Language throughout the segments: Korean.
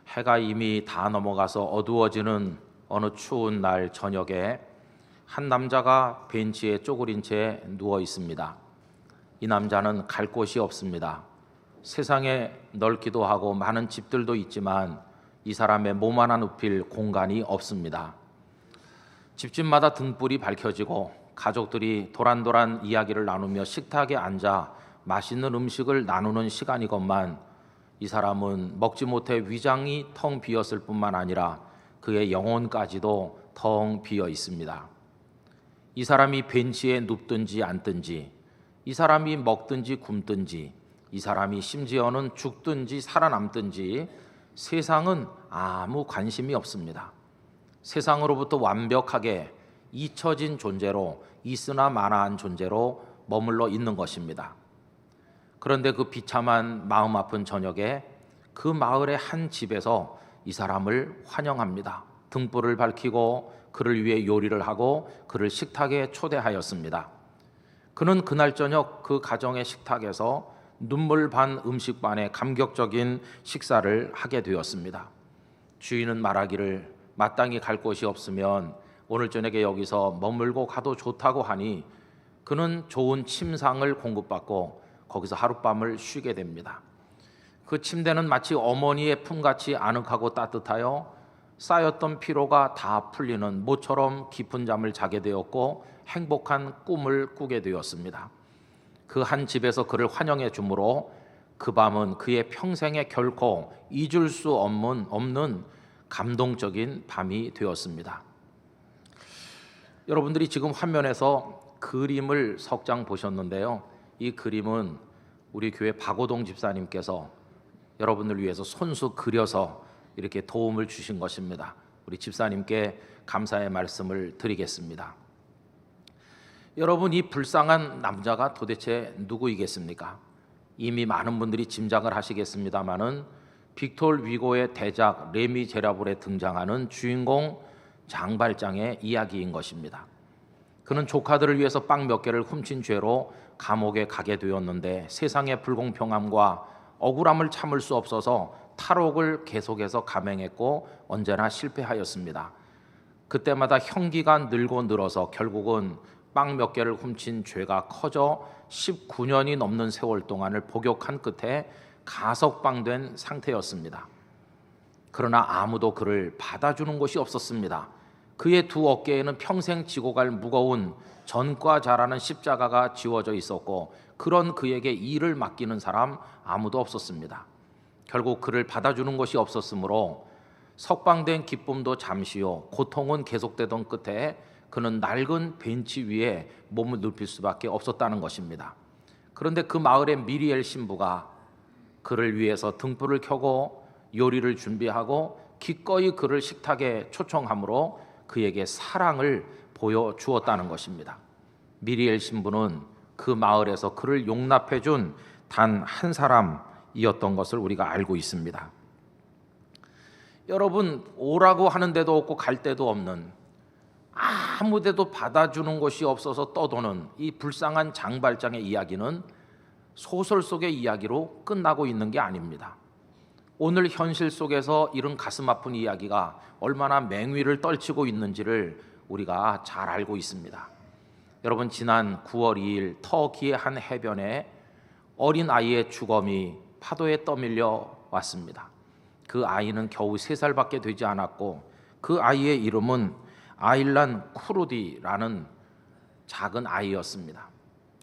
해가 이미 다 넘어가서 어두워지는 어느 추운 날 저녁에 한 남자가 벤치에 쪼그린 채 누워 있습니다. 이 남자는 갈 곳이 없습니다. 세상에 넓기도 하고 많은 집들도 있지만 이 사람의 몸 하나 눕힐 공간이 없습니다. 집집마다 등불이 밝혀지고 가족들이 도란도란 이야기를 나누며 식탁에 앉아 맛있는 음식을 나누는 시간이건만 이 사람은 먹지 못해 위장이 텅 비었을 뿐만 아니라 그의 영혼까지도 텅 비어 있습니다. 이 사람이 벤치에 눕든지 앉든지, 이 사람이 먹든지 굶든지, 이 사람이 심지어는 죽든지 살아남든지 세상은 아무 관심이 없습니다. 세상으로부터 완벽하게 잊혀진 존재로, 있으나 마나한 존재로 머물러 있는 것입니다. 그런데 그 비참한 마음 아픈 저녁에 그 마을의 한 집에서 이 사람을 환영합니다. 등불을 밝히고 그를 위해 요리를 하고 그를 식탁에 초대하였습니다. 그는 그날 저녁 그 가정의 식탁에서 눈물 반 음식 반의 감격적인 식사를 하게 되었습니다. 주인은 말하기를 마땅히 갈 곳이 없으면 오늘 저녁에 여기서 머물고 가도 좋다고 하니 그는 좋은 침상을 공급받고 거기서 하룻밤을 쉬게 됩니다. 그 침대는 마치 어머니의 품같이 아늑하고 따뜻하여 쌓였던 피로가 다 풀리는 모처럼 깊은 잠을 자게 되었고 행복한 꿈을 꾸게 되었습니다. 그 한 집에서 그를 환영해 주므로 그 밤은 그의 평생에 결코 잊을 수 없는 감동적인 밤이 되었습니다. 여러분들이 지금 화면에서 그림을 석 장 보셨는데요. 이 그림은 우리 교회 박오동 집사님께서 여러분을 위해서 손수 그려서 이렇게 도움을 주신 것입니다. 우리 집사님께 감사의 말씀을 드리겠습니다. 여러분, 이 불쌍한 남자가 도대체 누구이겠습니까? 이미 많은 분들이 짐작을 하시겠습니다마는 빅톨 위고의 대작 레미제라블에 등장하는 주인공 장발장의 이야기인 것입니다. 그는 조카들을 위해서 빵 몇 개를 훔친 죄로 감옥에 가게 되었는데 세상의 불공평함과 억울함을 참을 수 없어서 탈옥을 계속해서 감행했고 언제나 실패하였습니다. 그때마다 형기가 늘고 늘어서 결국은 빵 몇 개를 훔친 죄가 커져 19년이 넘는 세월 동안을 복역한 끝에 가석방된 상태였습니다. 그러나 아무도 그를 받아주는 곳이 없었습니다. 그의 두 어깨에는 평생 지고 갈 무거운 전과 자라는 십자가가 지워져 있었고 그런 그에게 일을 맡기는 사람 아무도 없었습니다. 결국 그를 받아주는 것이 없었으므로 석방된 기쁨도 잠시요 고통은 계속되던 끝에 그는 낡은 벤치 위에 몸을 눕힐 수밖에 없었다는 것입니다. 그런데 그 마을의 미리엘 신부가 그를 위해서 등불을 켜고 요리를 준비하고 기꺼이 그를 식탁에 초청함으로 그에게 사랑을 보여주었다는 것입니다. 미리엘 신부는 그 마을에서 그를 용납해 준 단 한 사람이었던 것을 우리가 알고 있습니다. 여러분, 오라고 하는 데도 없고 갈 데도 없는, 아무 데도 받아주는 곳이 없어서 떠도는 이 불쌍한 장발장의 이야기는 소설 속의 이야기로 끝나고 있는 게 아닙니다. 오늘 현실 속에서 이런 가슴 아픈 이야기가 얼마나 맹위를 떨치고 있는지를 우리가 잘 알고 있습니다. 여러분, 지난 9월 2일 터키의 한 해변에 어린 아이의 주검이 파도에 떠밀려 왔습니다. 그 아이는 겨우 3살밖에 되지 않았고 그 아이의 이름은 아일란 쿠르디라는 작은 아이였습니다.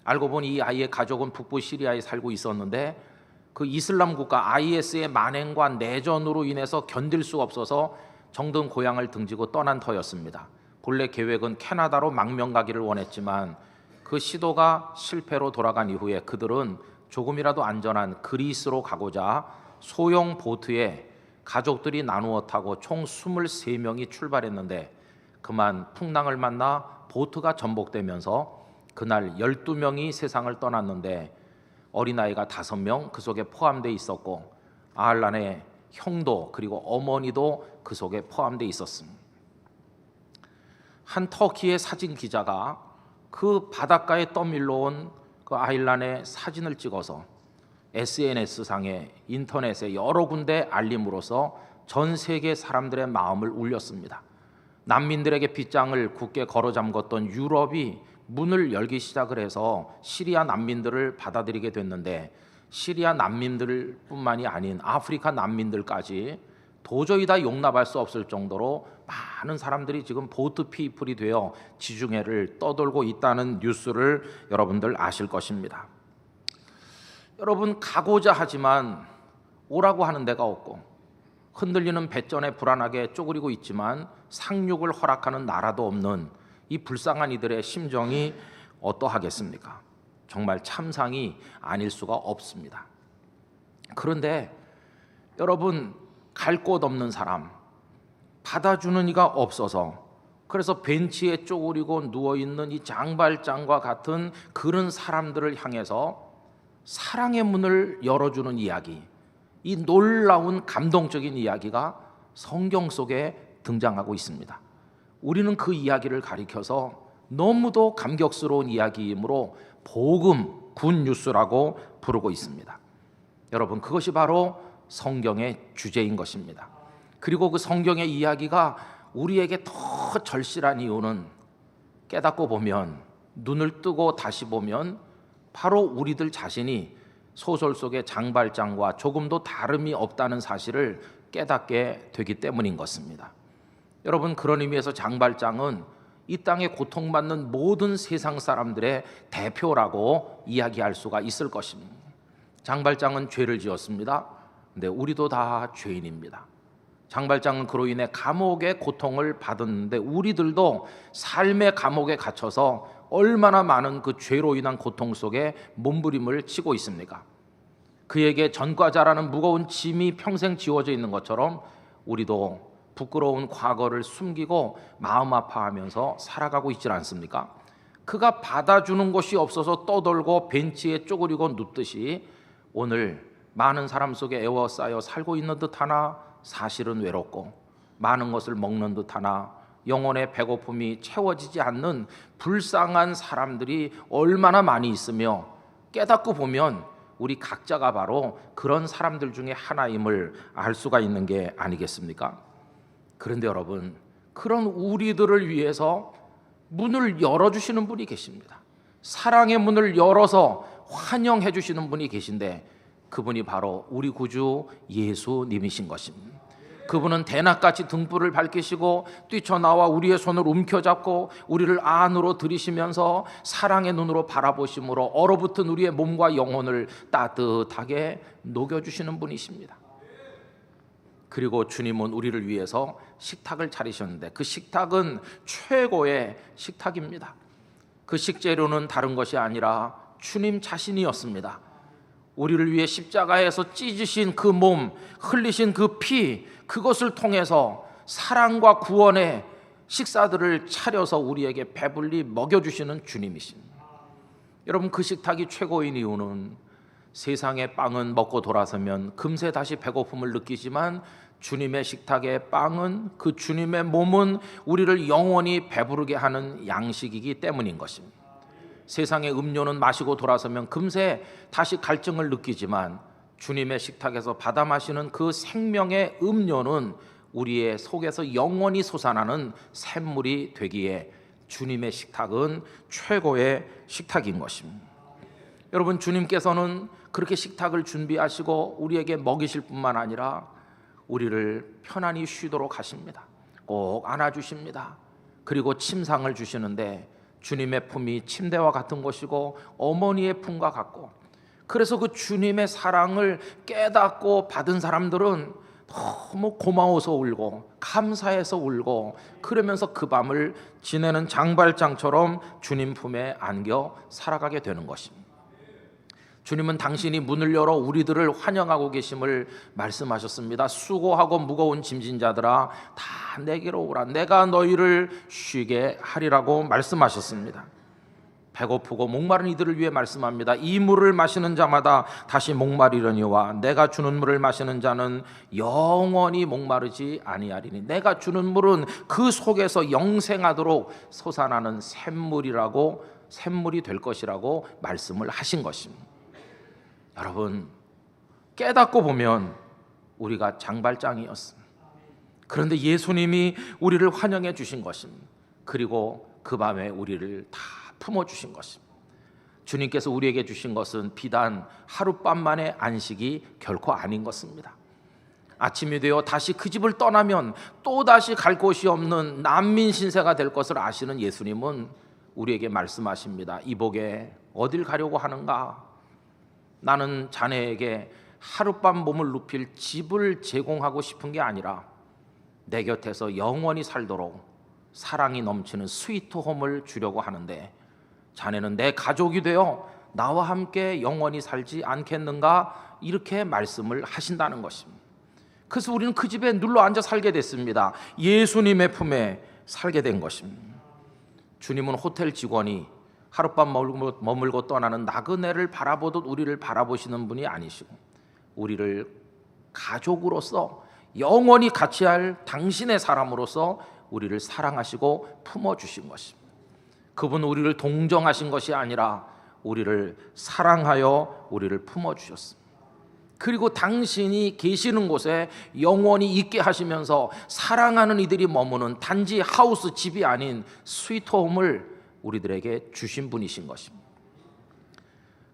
알고 보니 이 아이의 가족은 북부 시리아에 살고 있었는데 그 이슬람 국가 IS의 만행과 내전으로 인해서 견딜 수 없어서 정든 고향을 등지고 떠난 터였습니다. 본래 계획은 캐나다로 망명 가기를 원했지만 그 시도가 실패로 돌아간 이후에 그들은 조금이라도 안전한 그리스로 가고자 소형 보트에 가족들이 나누어 타고 총 23명이 출발했는데 그만 풍랑을 만나 보트가 전복되면서 그날 12명이 세상을 떠났는데 어린아이가 5명 그 속에 포함되어 있었고 아알란의 형도 그리고 어머니도 그 속에 포함되어 있었습니다. 한 터키의 사진 기자가 그 바닷가에 떠밀려 온 그 아일란의 사진을 찍어서 SNS상에 인터넷에 여러 군데 알림으로써 전 세계 사람들의 마음을 울렸습니다. 난민들에게 빗장을 굳게 걸어 잠궜던 유럽이 문을 열기 시작을 해서 시리아 난민들을 받아들이게 됐는데, 시리아 난민들뿐만이 아닌 아프리카 난민들까지 도저히 다 용납할 수 없을 정도로 많은 사람들이 지금 보트 피플이 되어 지중해를 떠돌고 있다는 뉴스를 여러분들 아실 것입니다. 여러분, 가고자 하지만 오라고 하는 데가 없고, 흔들리는 배전에 불안하게 쪼그리고 있지만 상륙을 허락하는 나라도 없는 이 불쌍한 이들의 심정이 어떠하겠습니까? 정말 참상이 아닐 수가 없습니다. 그런데 여러분, 갈 곳 없는 사람, 받아주는 이가 없어서 그래서 벤치에 쪼그리고 누워있는 이 장발장과 같은 그런 사람들을 향해서 사랑의 문을 열어주는 이야기, 이 놀라운 감동적인 이야기가 성경 속에 등장하고 있습니다. 우리는 그 이야기를 가리켜서 너무도 감격스러운 이야기이므로 복음 굿뉴스라고 부르고 있습니다. 여러분, 그것이 바로 성경의 주제인 것입니다. 그리고 그 성경의 이야기가 우리에게 더 절실한 이유는 깨닫고 보면, 눈을 뜨고 다시 보면 바로 우리들 자신이 소설 속의 장발장과 조금도 다름이 없다는 사실을 깨닫게 되기 때문인 것입니다. 여러분, 그런 의미에서 장발장은 이 땅에 고통받는 모든 세상 사람들의 대표라고 이야기할 수가 있을 것입니다. 장발장은 죄를 지었습니다. 근데 우리도 다 죄인입니다. 장발장은 그로 인해 감옥의 고통을 받았는데 우리들도 삶의 감옥에 갇혀서 얼마나 많은 그 죄로 인한 고통 속에 몸부림을 치고 있습니까? 그에게 전과자라는 무거운 짐이 평생 지워져 있는 것처럼 우리도 부끄러운 과거를 숨기고 마음 아파하면서 살아가고 있지 않습니까? 그가 받아주는 곳이 없어서 떠돌고 벤치에 쪼그리고 눕듯이 오늘 많은 사람 속에 에워싸여 살고 있는 듯하나 사실은 외롭고, 많은 것을 먹는 듯하나 영혼의 배고픔이 채워지지 않는 불쌍한 사람들이 얼마나 많이 있으며, 깨닫고 보면 우리 각자가 바로 그런 사람들 중에 하나임을 알 수가 있는 게 아니겠습니까? 그런데 여러분, 그런 우리들을 위해서 문을 열어주시는 분이 계십니다. 사랑의 문을 열어서 환영해 주시는 분이 계신데, 그분이 바로 우리 구주 예수님이신 것입니다. 그분은 대낮같이 등불을 밝히시고 뛰쳐나와 우리의 손을 움켜잡고 우리를 안으로 들이시면서 사랑의 눈으로 바라보심으로 얼어붙은 우리의 몸과 영혼을 따뜻하게 녹여주시는 분이십니다. 그리고 주님은 우리를 위해서 식탁을 차리셨는데, 그 식탁은 최고의 식탁입니다. 그 식재료는 다른 것이 아니라 주님 자신이었습니다. 우리를 위해 십자가에서 찢으신 그 몸, 흘리신 그 피, 그것을 통해서 사랑과 구원의 식사들을 차려서 우리에게 배불리 먹여주시는 주님이십니다. 여러분, 그 식탁이 최고인 이유는 세상의 빵은 먹고 돌아서면 금세 다시 배고픔을 느끼지만 주님의 식탁의 빵은, 그 주님의 몸은 우리를 영원히 배부르게 하는 양식이기 때문인 것입니다. 세상의 음료는 마시고 돌아서면 금세 다시 갈증을 느끼지만 주님의 식탁에서 받아 마시는 그 생명의 음료는 우리의 속에서 영원히 솟아나는 샘물이 되기에 주님의 식탁은 최고의 식탁인 것입니다. 여러분, 주님께서는 그렇게 식탁을 준비하시고 우리에게 먹이실 뿐만 아니라 우리를 편안히 쉬도록 하십니다. 꼭 안아주십니다. 그리고 침상을 주시는데 주님의 품이 침대와 같은 것이고 어머니의 품과 같고, 그래서 그 주님의 사랑을 깨닫고 받은 사람들은 너무 고마워서 울고 감사해서 울고, 그러면서 그 밤을 지내는 장발장처럼 주님 품에 안겨 살아가게 되는 것입니다. 주님은 당신이 문을 열어 우리들을 환영하고 계심을 말씀하셨습니다. 수고하고 무거운 짐진 자들아 다 내게로 오라, 내가 너희를 쉬게 하리라고 말씀하셨습니다. 배고프고 목마른 이들을 위해 말씀합니다. 이 물을 마시는 자마다 다시 목마르려니와 내가 주는 물을 마시는 자는 영원히 목마르지 아니하리니 내가 주는 물은 그 속에서 영생하도록 솟아나는 샘물이 될 것이라고 말씀을 하신 것입니다. 여러분, 깨닫고 보면 우리가 장발장이었습니다. 그런데 예수님이 우리를 환영해 주신 것입니다. 그리고 그 밤에 우리를 다 품어주신 것입니다. 주님께서 우리에게 주신 것은 비단 하룻밤만의 안식이 결코 아닌 것입니다. 아침이 되어 다시 그 집을 떠나면 또다시 갈 곳이 없는 난민 신세가 될 것을 아시는 예수님은 우리에게 말씀하십니다. 이복에 어딜 가려고 하는가? 나는 자네에게 하룻밤 몸을 눕힐 집을 제공하고 싶은 게 아니라 내 곁에서 영원히 살도록 사랑이 넘치는 스위트홈을 주려고 하는데 자네는 내 가족이 되어 나와 함께 영원히 살지 않겠는가? 이렇게 말씀을 하신다는 것입니다. 그래서 우리는 그 집에 눌러 앉아 살게 됐습니다. 예수님의 품에 살게 된 것입니다. 주님은 호텔 직원이 하룻밤 머물고 떠나는 나그네를 바라보듯 우리를 바라보시는 분이 아니시고 우리를 가족으로서 영원히 같이 할 당신의 사람으로서 우리를 사랑하시고 품어주신 것입니다. 그분은 우리를 동정하신 것이 아니라 우리를 사랑하여 우리를 품어주셨습니다. 그리고 당신이 계시는 곳에 영원히 있게 하시면서 사랑하는 이들이 머무는 단지 하우스, 집이 아닌 스위트홈을 우리들에게 주신 분이신 것입니다.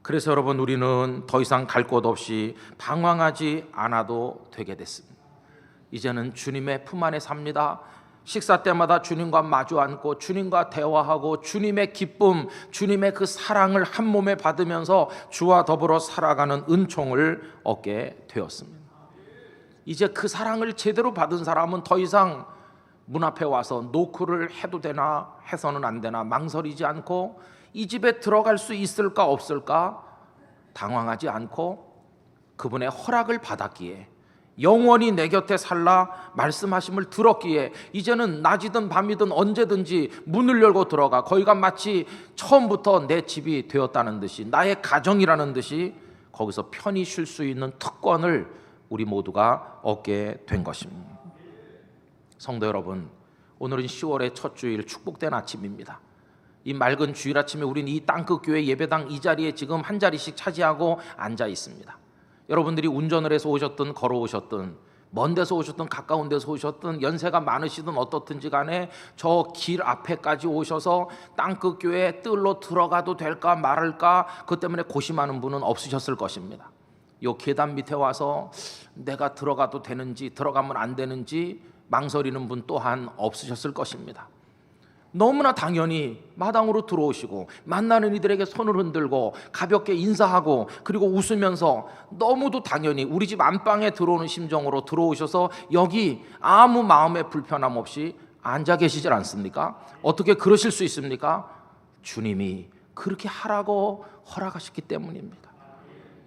그래서 여러분, 우리는 더 이상 갈 곳 없이 방황하지 않아도 되게 됐습니다. 이제는 주님의 품 안에 삽니다. 식사 때마다 주님과 마주 앉고 주님과 대화하고 주님의 기쁨, 주님의 그 사랑을 한 몸에 받으면서 주와 더불어 살아가는 은총을 얻게 되었습니다. 이제 그 사랑을 제대로 받은 사람은 더 이상 문 앞에 와서 노크를 해도 되나 해서는 안 되나 망설이지 않고 이 집에 들어갈 수 있을까 없을까 당황하지 않고 그분의 허락을 받았기에, 영원히 내 곁에 살라 말씀하심을 들었기에 이제는 낮이든 밤이든 언제든지 문을 열고 들어가 거기가 마치 처음부터 내 집이 되었다는 듯이, 나의 가정이라는 듯이 거기서 편히 쉴 수 있는 특권을 우리 모두가 얻게 된 것입니다. 성도 여러분, 오늘은 10월의 첫 주일, 축복된 아침입니다. 이 맑은 주일 아침에 우리는 이 땅끝 교회 예배당 이 자리에 지금 한 자리씩 차지하고 앉아 있습니다. 여러분들이 운전을 해서 오셨든 걸어오셨든 먼 데서 오셨든 가까운 데서 오셨든 연세가 많으시든 어떻든지 간에 저 길 앞에까지 오셔서 땅끝 교회 뜰로 들어가도 될까 말할까 그 때문에 고심하는 분은 없으셨을 것입니다. 요 계단 밑에 와서 내가 들어가도 되는지 들어가면 안 되는지 망설이는 분 또한 없으셨을 것입니다. 너무나 당연히 마당으로 들어오시고 만나는 이들에게 손을 흔들고 가볍게 인사하고 그리고 웃으면서 너무도 당연히 우리 집 안방에 들어오는 심정으로 들어오셔서 여기 아무 마음의 불편함 없이 앉아 계시질 않습니까? 어떻게 그러실 수 있습니까? 주님이 그렇게 하라고 허락하셨기 때문입니다.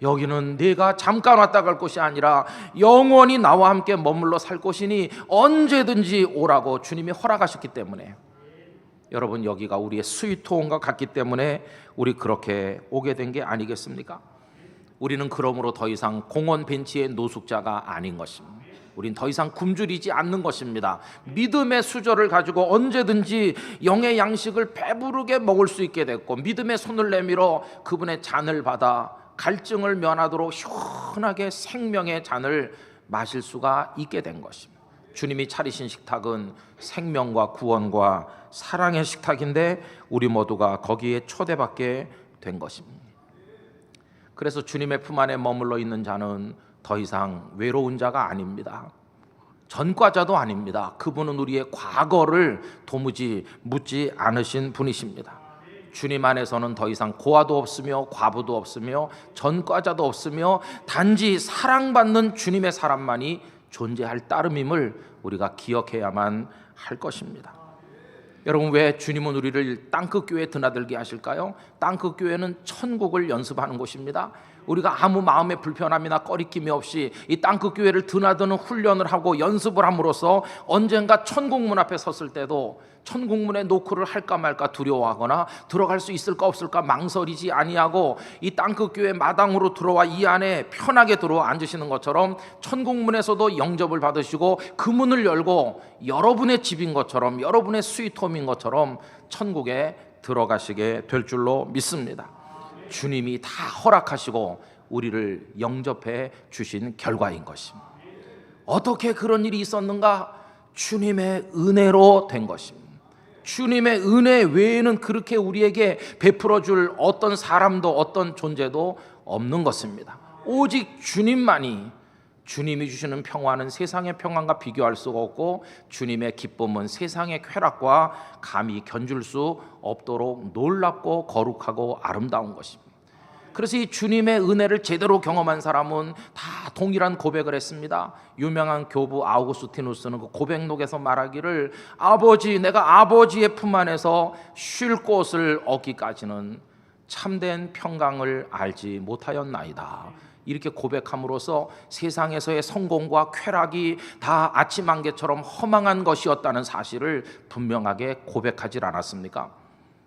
여기는 내가 잠깐 왔다 갈 곳이 아니라 영원히 나와 함께 머물러 살 곳이니 언제든지 오라고 주님이 허락하셨기 때문에, 여러분, 여기가 우리의 스위트홈과 같기 때문에 우리 그렇게 오게 된 게 아니겠습니까? 우리는 그러므로 더 이상 공원 벤치의 노숙자가 아닌 것입니다. 우린 더 이상 굶주리지 않는 것입니다. 믿음의 수저를 가지고 언제든지 영의 양식을 배부르게 먹을 수 있게 됐고, 믿음의 손을 내밀어 그분의 잔을 받아 갈증을 면하도록 시원하게 생명의 잔을 마실 수가 있게 된 것입니다. 주님이 차리신 식탁은 생명과 구원과 사랑의 식탁인데 우리 모두가 거기에 초대받게 된 것입니다. 그래서 주님의 품 안에 머물러 있는 자는 더 이상 외로운 자가 아닙니다. 전과자도 아닙니다. 그분은 우리의 과거를 도무지 묻지 않으신 분이십니다. 주님 안에서는 더 이상 고아도 없으며 과부도 없으며 전과자도 없으며 단지 사랑받는 주님의 사람만이 존재할 따름임을 우리가 기억해야만 할 것입니다. 여러분, 왜 주님은 우리를 땅끝 교회에 드나들게 하실까요? 땅끝 교회는 천국을 연습하는 곳입니다. 우리가 아무 마음의 불편함이나 꺼리낌이 없이 이 땅끝 교회를 드나드는 훈련을 하고 연습을 함으로써 언젠가 천국문 앞에 섰을 때도 천국문에 노크를 할까 말까 두려워하거나 들어갈 수 있을까 없을까 망설이지 아니하고 이 땅끝 교회 마당으로 들어와 이 안에 편하게 들어와 앉으시는 것처럼 천국문에서도 영접을 받으시고 그 문을 열고 여러분의 집인 것처럼, 여러분의 스위트홈인 것처럼 천국에 들어가시게 될 줄로 믿습니다. 주님이 다 허락하시고 우리를 영접해 주신 결과인 것입니다. 어떻게 그런 일이 있었는가? 주님의 은혜로 된 것입니다. 주님의 은혜 외에는 그렇게 우리에게 베풀어 줄 어떤 사람도 어떤 존재도 없는 것입니다. 오직 주님만이, 주님이 주시는 평화는 세상의 평안과 비교할 수가 없고 주님의 기쁨은 세상의 쾌락과 감히 견줄 수 없도록 놀랍고 거룩하고 아름다운 것입니다. 그래서 이 주님의 은혜를 제대로 경험한 사람은 다 동일한 고백을 했습니다. 유명한 교부 아우구스티누스는 그 고백록에서 말하기를, 아버지, 내가 아버지의 품 안에서 쉴 곳을 얻기까지는 참된 평강을 알지 못하였나이다. 이렇게 고백함으로써 세상에서의 성공과 쾌락이 다 아침 안개처럼 허망한 것이었다는 사실을 분명하게 고백하지 않았습니까?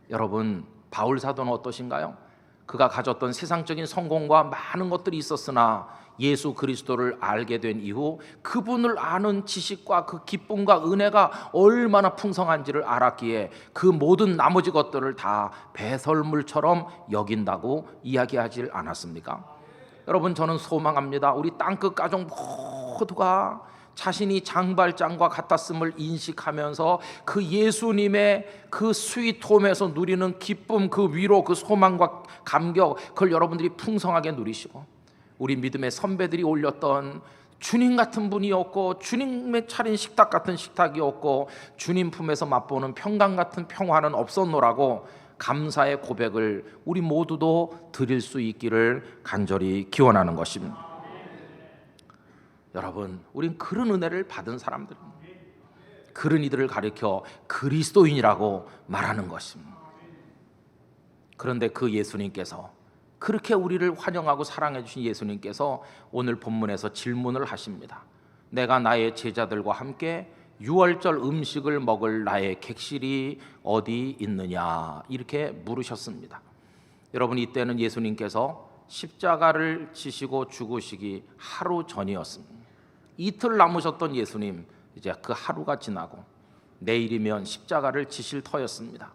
여러분, 바울 사도는 어떠신가요? 그가 가졌던 세상적인 성공과 많은 것들이 있었으나 예수 그리스도를 알게 된 이후 그분을 아는 지식과 그 기쁨과 은혜가 얼마나 풍성한지를 알았기에 그 모든 나머지 것들을 다 배설물처럼 여긴다고 이야기하지 않았습니까? 여러분, 저는 소망합니다. 우리 땅끝 가족 모두가 자신이 장발장과 같았음을 인식하면서 그 예수님의 그 스윗홈에서 누리는 기쁨, 그 위로, 그 소망과 감격, 그걸 여러분들이 풍성하게 누리시고, 우리 믿음의 선배들이 올렸던 주님 같은 분이었고 주님의 차린 식탁 같은 식탁이었고 주님 품에서 맛보는 평강 같은 평화는 없었노라고 감사의 고백을 우리 모두도 드릴 수 있기를 간절히 기원하는 것입니다. 여러분, 우린 그런 은혜를 받은 사람들입니다. 그런 이들을 가리켜 그리스도인이라고 말하는 것입니다. 그런데 그 예수님께서, 그렇게 우리를 환영하고 사랑해 주신 예수님께서 오늘 본문에서 질문을 하십니다. 내가 나의 제자들과 함께 유월절 음식을 먹을 나의 객실이 어디 있느냐, 이렇게 물으셨습니다. 여러분, 이때는 예수님께서 십자가를 지시고 죽으시기 하루 전이었습니다. 이틀 남으셨던 예수님, 이제 그 하루가 지나고 내일이면 십자가를 지실 터였습니다.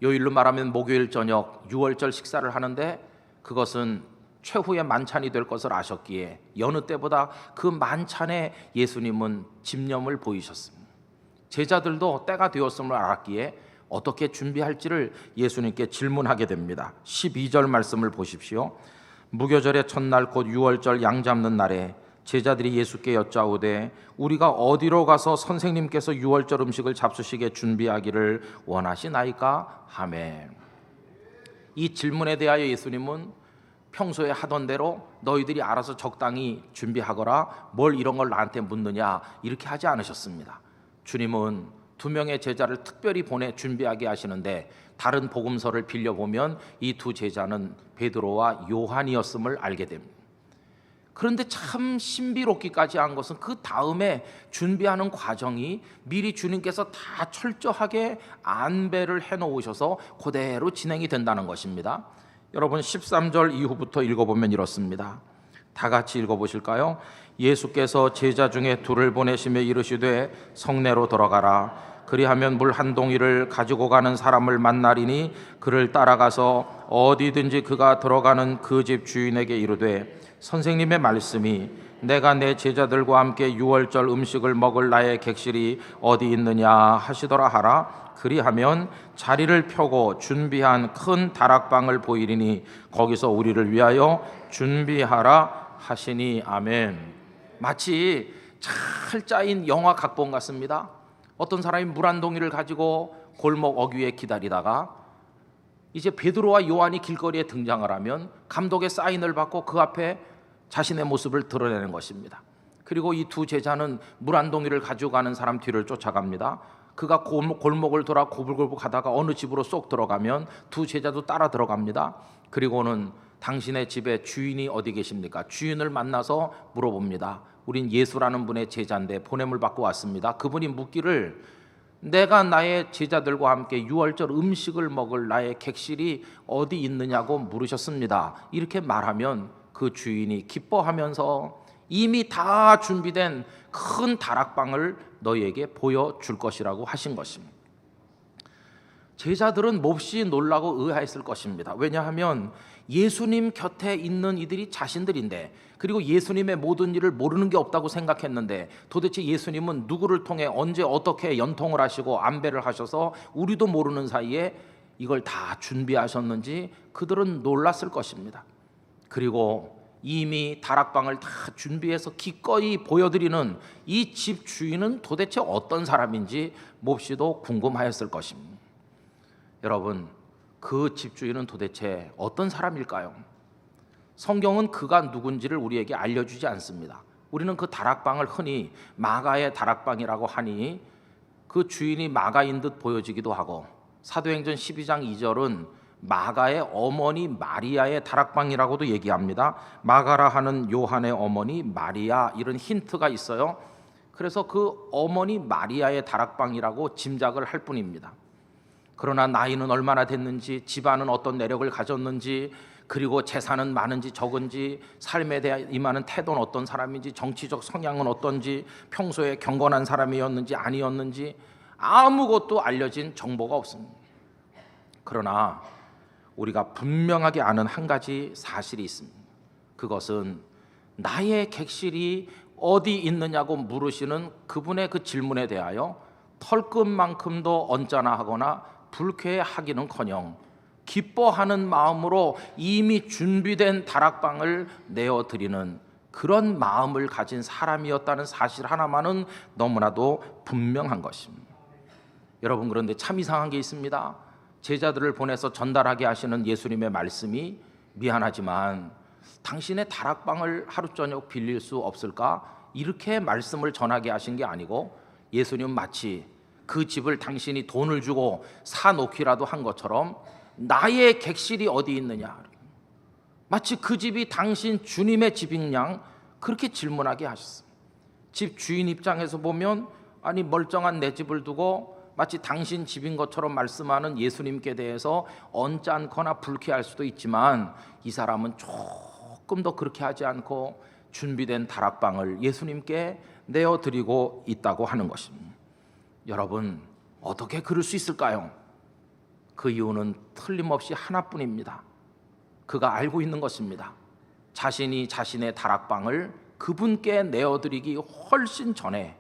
요일로 말하면 목요일 저녁 유월절 식사를 하는데 그것은 최후의 만찬이 될 것을 아셨기에 여느 때보다 그 만찬에 예수님은 집념을 보이셨습니다. 제자들도 때가 되었음을 알았기에 어떻게 준비할지를 예수님께 질문하게 됩니다. 12절 말씀을 보십시오. 무교절의 첫날 곧 유월절 양 잡는 날에 제자들이 예수께 여짜오되 우리가 어디로 가서 선생님께서 유월절 음식을 잡수시게 준비하기를 원하시나이까 하매. 이 질문에 대하여 예수님은 평소에 하던 대로 너희들이 알아서 적당히 준비하거라, 뭘 이런 걸 나한테 묻느냐, 이렇게 하지 않으셨습니다. 주님은 두 명의 제자를 특별히 보내 준비하게 하시는데 다른 복음서를 빌려보면 이 두 제자는 베드로와 요한이었음을 알게 됩니다. 그런데 참 신비롭기까지 한 것은 그 다음에 준비하는 과정이 미리 주님께서 다 철저하게 안배를 해놓으셔서 그대로 진행이 된다는 것입니다. 여러분, 13절 이후부터 읽어보면 이렇습니다. 다 같이 읽어보실까요? 예수께서 제자 중에 둘을 보내시며 이르시되 성내로 들어가라. 그리하면 물 한 동이를 가지고 가는 사람을 만나리니 그를 따라가서 어디든지 그가 들어가는 그 집 주인에게 이르되 선생님의 말씀이 내가 내 제자들과 함께 유월절 음식을 먹을 나의 객실이 어디 있느냐 하시더라 하라. 그리하면 자리를 펴고 준비한 큰 다락방을 보이리니 거기서 우리를 위하여 준비하라 하시니. 아멘. 마치 잘 짜인 영화 각본 같습니다. 어떤 사람이 물 한 동이를 가지고 골목 어귀에 기다리다가 이제 베드로와 요한이 길거리에 등장을 하면 감독의 사인을 받고 그 앞에 자신의 모습을 드러내는 것입니다. 그리고 이 두 제자는 물 한 동이를 가지고 가는 사람 뒤를 쫓아갑니다. 그가 골목을 돌아 고불고불 가다가 어느 집으로 쏙 들어가면 두 제자도 따라 들어갑니다. 그리고는 당신의 집에 주인이 어디 계십니까? 주인을 만나서 물어봅니다. 우린 예수라는 분의 제자인데 보냄을 받고 왔습니다. 그분이 묻기를 내가 나의 제자들과 함께 유월절 음식을 먹을 나의 객실이 어디 있느냐고 물으셨습니다. 이렇게 말하면 그 주인이 기뻐하면서 이미 다 준비된 큰 다락방을 너희에게 보여줄 것이라고 하신 것입니다. 제자들은 몹시 놀라고 의아했을 것입니다. 왜냐하면 예수님 곁에 있는 이들이 자신들인데, 그리고 예수님의 모든 일을 모르는 게 없다고 생각했는데, 도대체 예수님은 누구를 통해 언제 어떻게 연통을 하시고 안배를 하셔서 우리도 모르는 사이에 이걸 다 준비하셨는지 그들은 놀랐을 것입니다. 그리고 이미 다락방을 다 준비해서 기꺼이 보여드리는 이 집 주인은 도대체 어떤 사람인지 몹시도 궁금하였을 것입니다. 여러분, 그 집주인은 도대체 어떤 사람일까요? 성경은 그가 누군지를 우리에게 알려주지 않습니다. 우리는 그 다락방을 흔히 마가의 다락방이라고 하니 그 주인이 마가인 듯 보여지기도 하고, 사도행전 12장 2절은 마가의 어머니 마리아의 다락방이라고도 얘기합니다. 마가라 하는 요한의 어머니 마리아, 이런 힌트가 있어요. 그래서 그 어머니 마리아의 다락방이라고 짐작을 할 뿐입니다. 그러나 나이는 얼마나 됐는지, 집안은 어떤 내력을 가졌는지, 그리고 재산은 많은지 적은지, 삶에 대해 임하는 태도는 어떤 사람인지, 정치적 성향은 어떤지, 평소에 경건한 사람이었는지 아니었는지 아무것도 알려진 정보가 없습니다. 그러나 우리가 분명하게 아는 한 가지 사실이 있습니다. 그것은 나의 객실이 어디 있느냐고 물으시는 그분의 그 질문에 대하여 털끝만큼도 언짢아하거나 불쾌하기는커녕 기뻐하는 마음으로 이미 준비된 다락방을 내어드리는 그런 마음을 가진 사람이었다는 사실 하나만은 너무나도 분명한 것입니다. 여러분, 그런데 참 이상한 게 있습니다. 제자들을 보내서 전달하게 하시는 예수님의 말씀이, 미안하지만 당신의 다락방을 하루 저녁 빌릴 수 없을까? 이렇게 말씀을 전하게 하신 게 아니고, 예수님 마치 그 집을 당신이 돈을 주고 사놓기라도 한 것처럼 나의 객실이 어디 있느냐, 마치 그 집이 당신 주님의 집인 양 그렇게 질문하게 하셨습니다. 집 주인 입장에서 보면, 아니 멀쩡한 내 집을 두고 마치 당신 집인 것처럼 말씀하는 예수님께 대해서 언짢거나 불쾌할 수도 있지만, 이 사람은 조금 더 그렇게 하지 않고 준비된 다락방을 예수님께 내어드리고 있다고 하는 것입니다. 여러분, 어떻게 그럴 수 있을까요? 그 이유는 틀림없이 하나뿐입니다. 그가 알고 있는 것입니다. 자신이 자신의 다락방을 그분께 내어드리기 훨씬 전에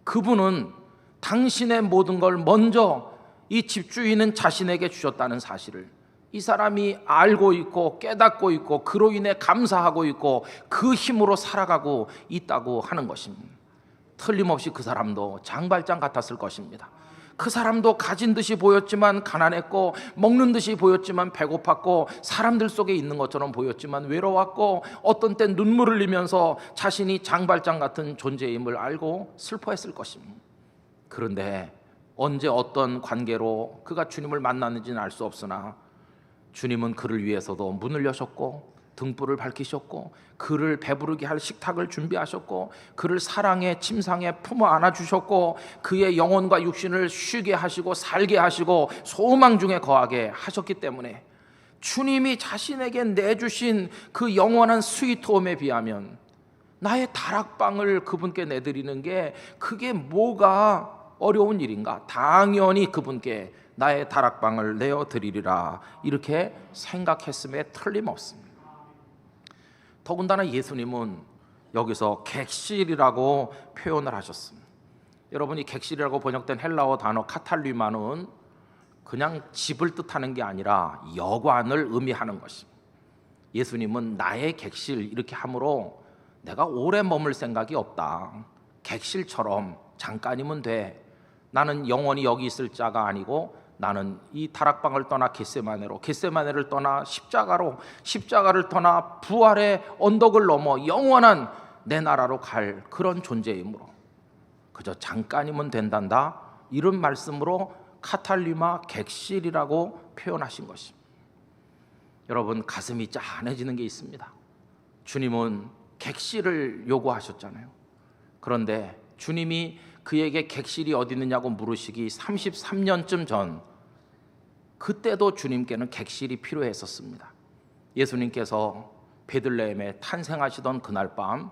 그분은 당신의 모든 걸 먼저 이 집주인은 자신에게 주셨다는 사실을 이 사람이 알고 있고 깨닫고 있고, 그로 인해 감사하고 있고 그 힘으로 살아가고 있다고 하는 것입니다. 틀림없이 그 사람도 장발장 같았을 것입니다. 그 사람도 가진 듯이 보였지만 가난했고, 먹는 듯이 보였지만 배고팠고, 사람들 속에 있는 것처럼 보였지만 외로웠고, 어떤 땐 눈물을 흘리면서 자신이 장발장 같은 존재임을 알고 슬퍼했을 것입니다. 그런데 언제 어떤 관계로 그가 주님을 만났는지는 알 수 없으나, 주님은 그를 위해서도 문을 여셨고 등불을 밝히셨고, 그를 배부르게 할 식탁을 준비하셨고, 그를 사랑의 침상에 품어 안아주셨고, 그의 영혼과 육신을 쉬게 하시고 살게 하시고 소망 중에 거하게 하셨기 때문에, 주님이 자신에게 내주신 그 영원한 스위트홈에 비하면 나의 다락방을 그분께 내드리는 게 그게 뭐가 어려운 일인가? 당연히 그분께 나의 다락방을 내어드리리라, 이렇게 생각했음에 틀림없습니다. 더군다나 예수님은 여기서 객실이라고 표현을 하셨습니다. 여러분이 객실이라고 번역된 헬라어 단어 카탈리마는 그냥 집을 뜻하는 게 아니라 여관을 의미하는 것입니다. 예수님은 나의 객실 이렇게 함으로 내가 오래 머물 생각이 없다. 객실처럼 잠깐이면 돼. 나는 영원히 여기 있을 자가 아니고, 나는 이 다락방을 떠나 겟세마네로, 겟세마네를 떠나 십자가로, 십자가를 떠나 부활의 언덕을 넘어 영원한 내 나라로 갈 그런 존재이므로 그저 잠깐이면 된단다, 이런 말씀으로 카탈리마 객실이라고 표현하신 것입니다. 여러분, 가슴이 짠해지는 게 있습니다. 주님은 객실을 요구하셨잖아요. 그런데 주님이 그에게 객실이 어디 있느냐고 물으시기 33년쯤 전, 그때도 주님께는 객실이 필요했었습니다. 예수님께서 베들레헴에 탄생하시던 그날 밤,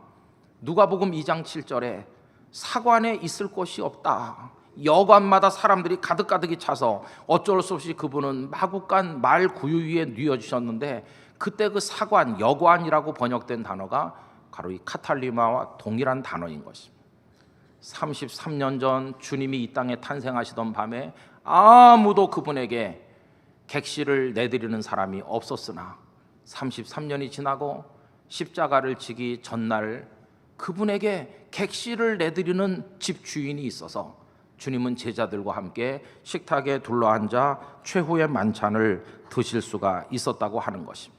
누가복음 2장 7절에 사관에 있을 곳이 없다, 여관마다 사람들이 가득가득이 차서 어쩔 수 없이 그분은 마구간 말 구유 위에 누워주셨는데, 그때 그 사관, 여관이라고 번역된 단어가 바로 이 카탈리마와 동일한 단어인 것입니다. 33년 전 주님이 이 땅에 탄생하시던 밤에 아무도 그분에게 객실을 내드리는 사람이 없었으나 33년이 지나고 십자가를 지기 전날 그분에게 객실을 내드리는 집주인이 있어서 주님은 제자들과 함께 식탁에 둘러앉아 최후의 만찬을 드실 수가 있었다고 하는 것입니다.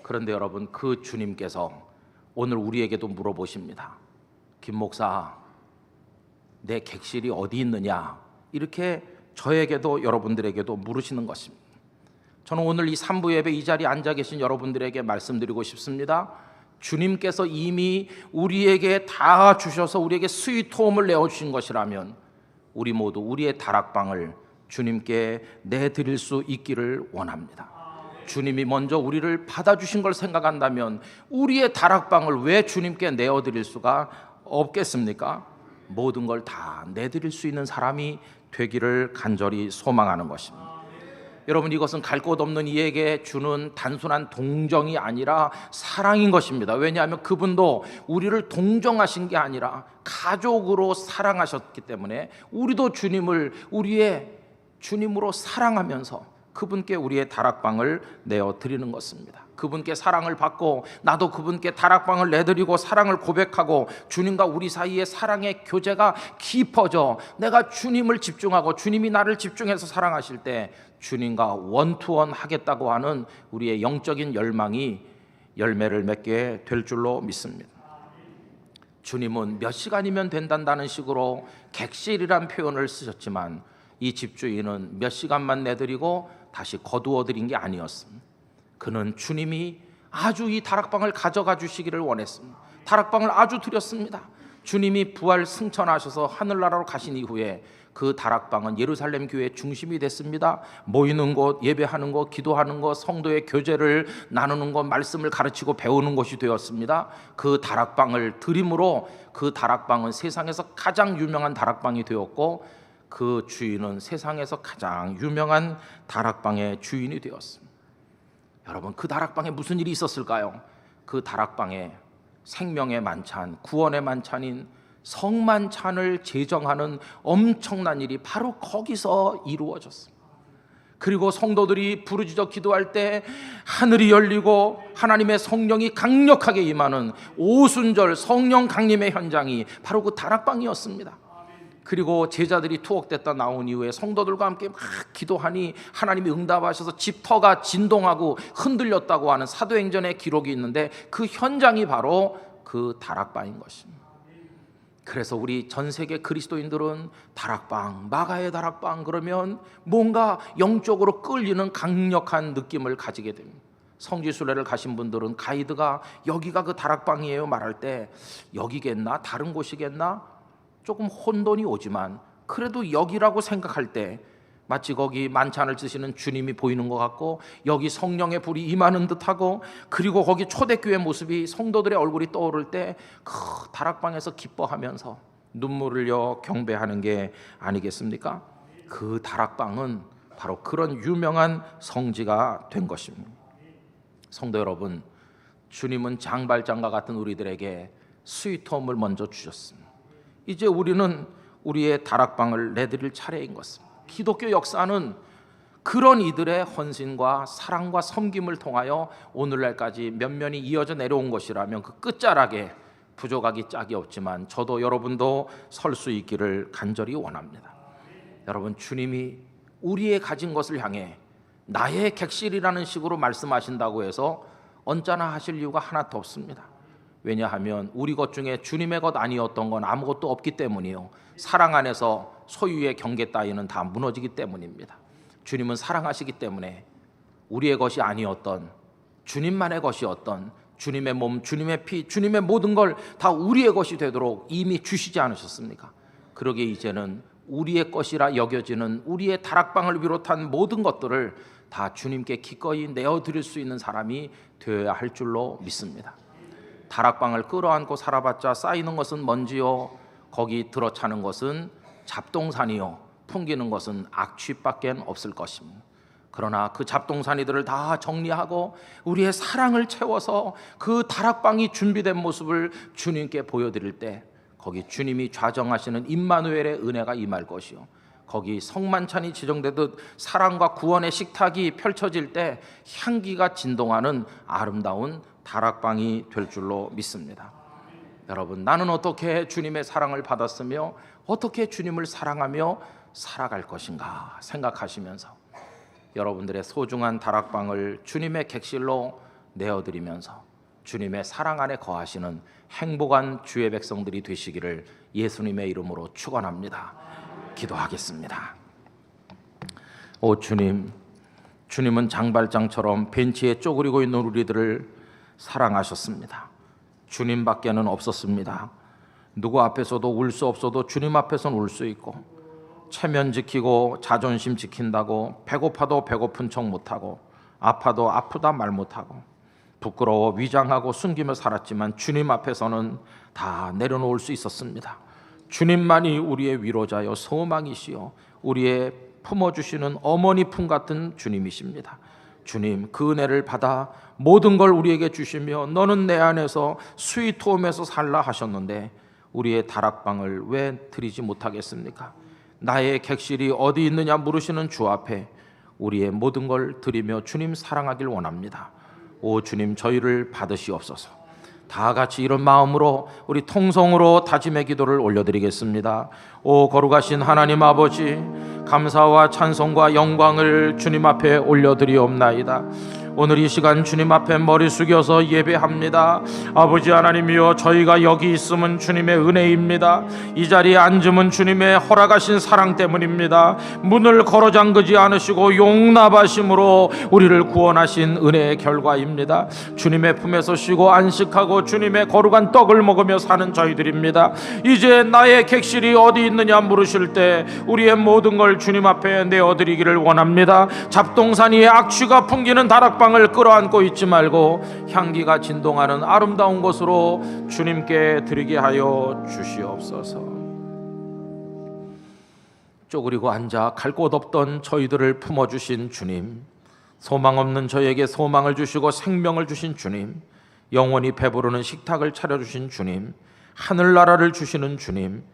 그런데 여러분, 그 주님께서 오늘 우리에게도 물어보십니다. 김 목사, 내 객실이 어디 있느냐? 이렇게 저에게도 여러분들에게도 물으시는 것입니다. 저는 오늘 이 3부 예배 이 자리에 앉아 계신 여러분들에게 말씀드리고 싶습니다. 주님께서 이미 우리에게 다 주셔서 우리에게 스위트홈을 내어주신 것이라면 우리 모두 우리의 다락방을 주님께 내드릴 수 있기를 원합니다. 주님이 먼저 우리를 받아주신 걸 생각한다면 우리의 다락방을 왜 주님께 내어드릴 수가 없겠습니까? 모든 걸 다 내드릴 수 있는 사람이 되기를 간절히 소망하는 것입니다. 여러분, 이것은 갈 곳 없는 이에게 주는 단순한 동정이 아니라 사랑인 것입니다. 왜냐하면 그분도 우리를 동정하신 게 아니라 가족으로 사랑하셨기 때문에 우리도 주님을 우리의 주님으로 사랑하면서 그분께 우리의 다락방을 내어드리는 것입니다. 그분께 사랑을 받고 나도 그분께 다락방을 내드리고 사랑을 고백하고 주님과 우리 사이의 사랑의 교제가 깊어져 내가 주님을 집중하고 주님이 나를 집중해서 사랑하실 때 주님과 원투원 하겠다고 하는 우리의 영적인 열망이 열매를 맺게 될 줄로 믿습니다. 주님은 몇 시간이면 된다는 식으로 객실이란 표현을 쓰셨지만 이 집주인은 몇 시간만 내드리고 다시 거두어드린 게 아니었습니다. 그는 주님이 아주 이 다락방을 가져가 주시기를 원했습니다. 다락방을 아주 드렸습니다. 주님이 부활 승천하셔서 하늘나라로 가신 이후에 그 다락방은 예루살렘 교회의 중심이 됐습니다. 모이는 곳, 예배하는 곳, 기도하는 곳, 성도의 교제를 나누는 곳, 말씀을 가르치고 배우는 곳이 되었습니다. 그 다락방을 드림으로 그 다락방은 세상에서 가장 유명한 다락방이 되었고 그 주인은 세상에서 가장 유명한 다락방의 주인이 되었습니다. 여러분, 그 다락방에 무슨 일이 있었을까요? 그 다락방에 생명의 만찬, 구원의 만찬인 성만찬을 제정하는 엄청난 일이 바로 거기서 이루어졌습니다. 그리고 성도들이 부르짖어 기도할 때 하늘이 열리고 하나님의 성령이 강력하게 임하는 오순절 성령 강림의 현장이 바로 그 다락방이었습니다. 그리고 제자들이 투옥됐다 나온 이후에 성도들과 함께 막 기도하니 하나님이 응답하셔서 집터가 진동하고 흔들렸다고 하는 사도행전의 기록이 있는데 그 현장이 바로 그 다락방인 것입니다. 그래서 우리 전 세계 그리스도인들은 다락방, 마가의 다락방 그러면 뭔가 영적으로 끌리는 강력한 느낌을 가지게 됩니다. 성지순례를 가신 분들은 가이드가 여기가 그 다락방이에요 말할 때 여기겠나? 다른 곳이겠나? 조금 혼돈이 오지만 그래도 여기라고 생각할 때 마치 거기 만찬을 드시는 주님이 보이는 것 같고 여기 성령의 불이 임하는 듯하고 그리고 거기 초대교회 모습이 성도들의 얼굴이 떠오를 때 그 다락방에서 기뻐하면서 눈물을 흘려 경배하는 게 아니겠습니까? 그 다락방은 바로 그런 유명한 성지가 된 것입니다. 성도 여러분, 주님은 장발장과 같은 우리들에게 스위트홈을 먼저 주셨습니다. 이제 우리는 우리의 다락방을 내드릴 차례인 것입니다. 기독교 역사는 그런 이들의 헌신과 사랑과 섬김을 통하여 오늘날까지 면면이 이어져 내려온 것이라면 그 끝자락에 부족하기 짝이 없지만 저도 여러분도 설 수 있기를 간절히 원합니다. 여러분, 주님이 우리의 가진 것을 향해 나의 객실이라는 식으로 말씀하신다고 해서 언짢아 하실 이유가 하나도 없습니다. 왜냐하면 우리 것 중에 주님의 것 아니었던 건 아무것도 없기 때문이요, 사랑 안에서 소유의 경계 따위는 다 무너지기 때문입니다. 주님은 사랑하시기 때문에 우리의 것이 아니었던 주님만의 것이었던 주님의 몸, 주님의 피, 주님의 모든 걸 다 우리의 것이 되도록 이미 주시지 않으셨습니까? 그러기에 이제는 우리의 것이라 여겨지는 우리의 다락방을 비롯한 모든 것들을 다 주님께 기꺼이 내어드릴 수 있는 사람이 되어야 할 줄로 믿습니다. 다락방을 끌어안고 살아봤자 쌓이는 것은 먼지요, 거기 들어차는 것은 잡동사니요 풍기는 것은 악취밖에 없을 것입니다. 그러나 그 잡동사니들을 다 정리하고 우리의 사랑을 채워서 그 다락방이 준비된 모습을 주님께 보여드릴 때 거기 주님이 좌정하시는 임마누엘의 은혜가 임할 것이요, 거기 성만찬이 지정되듯 사랑과 구원의 식탁이 펼쳐질 때 향기가 진동하는 아름다운 다락방이 될 줄로 믿습니다. 여러분, 나는 어떻게 주님의 사랑을 받았으며 어떻게 주님을 사랑하며 살아갈 것인가 생각하시면서 여러분들의 소중한 다락방을 주님의 객실로 내어드리면서 주님의 사랑 안에 거하시는 행복한 주의 백성들이 되시기를 예수님의 이름으로 축원합니다. 기도하겠습니다. 오 주님, 주님은 장발장처럼 벤치에 쪼그리고 있는 우리들을 사랑하셨습니다. 주님밖에는 없었습니다. 누구 앞에서도 울 수 없어도 주님 앞에서는 울 수 있고, 체면 지키고 자존심 지킨다고 배고파도 배고픈 척 못하고 아파도 아프다 말 못하고 부끄러워 위장하고 숨기며 살았지만 주님 앞에서는 다 내려놓을 수 있었습니다. 주님만이 우리의 위로자요 소망이시요 우리의 품어주시는 어머니 품 같은 주님이십니다. 주님, 그 은혜를 받아 모든 걸 우리에게 주시며 너는 내 안에서 스위트홈에서 살라 하셨는데 우리의 다락방을 왜 드리지 못하겠습니까? 나의 객실이 어디 있느냐 물으시는 주 앞에 우리의 모든 걸 드리며 주님 사랑하길 원합니다. 오 주님, 저희를 받으시옵소서. 다 같이 이런 마음으로 우리 통성으로 다짐의 기도를 올려드리겠습니다. 오 거룩하신 하나님 아버지, 감사와 찬송과 영광을 주님 앞에 올려드리옵나이다. 오늘 이 시간 주님 앞에 머리 숙여서 예배합니다. 아버지 하나님이여, 저희가 여기 있음은 주님의 은혜입니다. 이 자리에 앉음은 주님의 허락하신 사랑 때문입니다. 문을 걸어 잠그지 않으시고 용납하심으로 우리를 구원하신 은혜의 결과입니다. 주님의 품에서 쉬고 안식하고 주님의 거룩한 떡을 먹으며 사는 저희들입니다. 이제 나의 객실이 어디 있느냐 물으실 때 우리의 모든 걸 주님 앞에 내어드리기를 원합니다. 잡동사니의 악취가 풍기는 다락방을 끌어안고 있지 말고 향기가 진동하는 아름다운 곳으로 주님께 드리게 하여 주시옵소서. 쪼그리고 앉아 갈 곳 없던 저희들을 품어주신 주님, 소망 없는 저에게 소망을 주시고 생명을 주신 주님, 영원히 배부르는 식탁을 차려주신 주님, 하늘나라를 주시는 주님,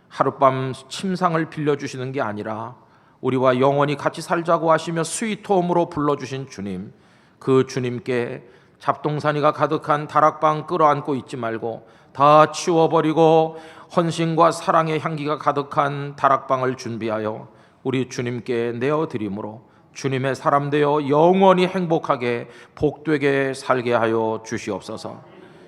하룻밤 침상을 빌려주시는 게 아니라 우리와 영원히 같이 살자고 하시며 스위트홈으로 불러주신 주님, 그 주님께 잡동사니가 가득한 다락방 끌어안고 있지 말고 다 치워버리고 헌신과 사랑의 향기가 가득한 다락방을 준비하여 우리 주님께 내어드림으로 주님의 사람 되어 영원히 행복하게 복되게 살게 하여 주시옵소서.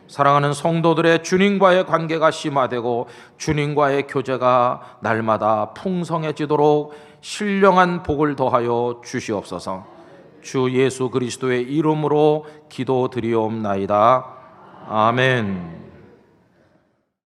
사랑하는 성도들의 주님과의 관계가 심화되고 주님과의 교제가 날마다 풍성해지도록 신령한 복을 더하여 주시옵소서. 주 예수 그리스도의 이름으로 기도드리옵나이다. 아멘.